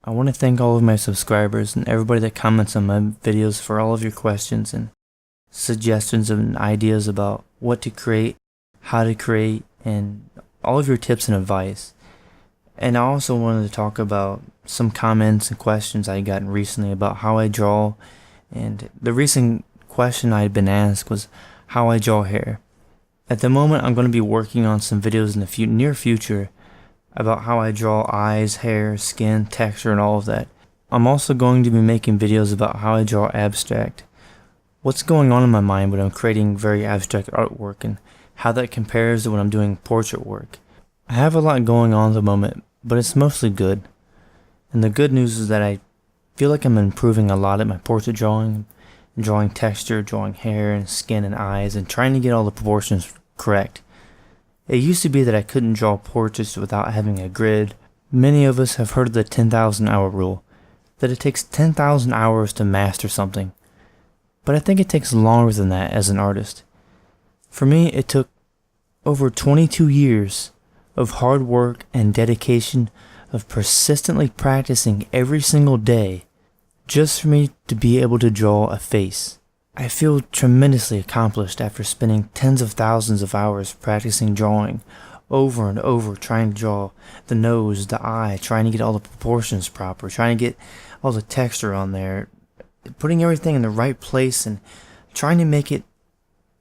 I want to thank all of my subscribers and everybody that comments on my videos for all of your questions and suggestions and ideas about what to create, how to create, and all of your tips and advice. And I also wanted to talk about some comments and questions I had gotten recently about how I draw, and the recent question I had been asked was how I draw hair. At the moment, I'm going to be working on some videos in the near future about how I draw eyes, hair, skin, texture, and all of that. I'm also going to be making videos about how I draw abstract. What's going on in my mind when I'm creating very abstract artwork and how that compares to when I'm doing portrait work. I have a lot going on at the moment, but it's mostly good. And the good news is that I feel like I'm improving a lot at my portrait drawing, drawing texture, drawing hair and skin and eyes, and trying to get all the proportions correct. It used to be that I couldn't draw portraits without having a grid. Many of us have heard of the 10,000 hour rule, that it takes 10,000 hours to master something. But I think it takes longer than that as an artist. For me, it took over 22 years of hard work and dedication of persistently practicing every single day just for me to be able to draw a face. I feel tremendously accomplished after spending tens of thousands of hours practicing drawing over and over, trying to draw the nose, the eye, trying to get all the proportions proper, trying to get all the texture on there, putting everything in the right place and trying to make it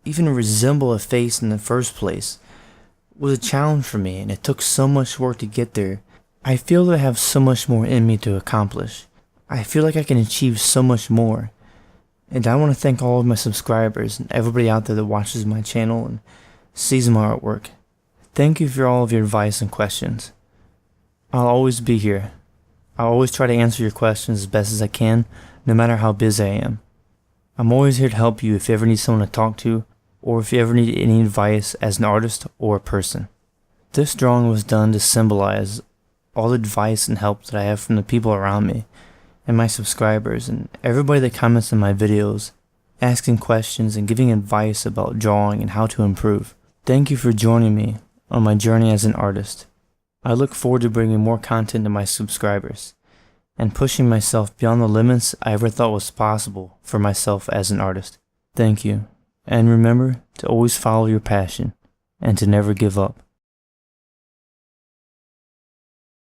even resemble a face in the first place was a challenge for me, and it took so much work to get there. I feel that I have so much more in me to accomplish. I feel like I can achieve so much more. And I want to thank all of my subscribers and everybody out there that watches my channel and sees my artwork. Thank you for all of your advice and questions. I'll always be here. I'll always try to answer your questions as best as I can, no matter how busy I am. I'm always here to help you if you ever need someone to talk to, or if you ever need any advice as an artist or a person. This drawing was done to symbolize all the advice and help that I have from the people around me, and my subscribers, and everybody that comments on my videos, asking questions and giving advice about drawing and how to improve. Thank you for joining me on my journey as an artist. I look forward to bringing more content to my subscribers, and pushing myself beyond the limits I ever thought was possible for myself as an artist. Thank you, and remember to always follow your passion, and to never give up.